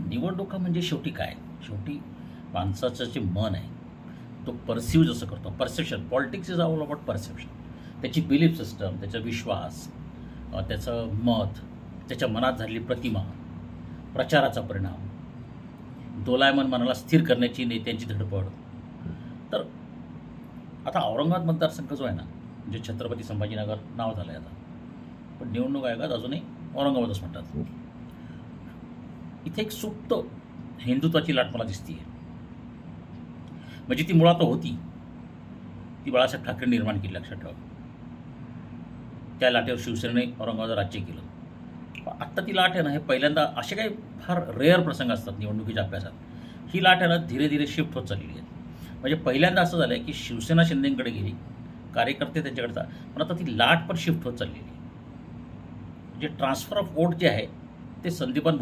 निवडणुका म्हणजे शेवटी काय? शेवटी माणसाचं जे मन आहे, तो परसिव्ह जसं करतो, perception. Politics is all about perception. त्याची बिलीफ सिस्टम, त्याचा विश्वास, त्याचं मत, त्याच्या मनात झालेली प्रतिमा, प्रचाराचा परिणाम, दोलायमान मनाला स्थिर करण्याची नेत्यांची धडपड. तर आता औरंगाबाद मतदारसंघ जो आहे ना, म्हणजे छत्रपती संभाजीनगर नाव झालं आहे आता, पण निवडणूक आयोगात अजूनही औरंगाबादच म्हणतात. इथे एक सुप्त हिंदुत्वाची लाट मला दिसते. म्हणजे ती मुळात होती, ती बाळासाहेब ठाकरे निर्माण केली, लक्षात ठेवा. त्या लाटेवर शिवसेनेने औरंगाबाद राज्य केलं. आत्ता ती लाट आहे ना, हे पहिल्यांदा असे काही फार रेअर प्रसंग असतात निवडणुकीच्या अभ्यासात. ही लाट आहे ना, धीरे धीरे शिफ्ट होत चाललेली आहे. म्हणजे पहिल्यांदा असं झालं आहे की शिवसेना शिंदेकडे गेली, कार्यकर्ते त्यांच्याकडे जा, पण आता ती लाट पण शिफ्ट होत चाललेली आहे. म्हणजे ट्रान्सफर ऑफ वोट जे आहे ते संदीपान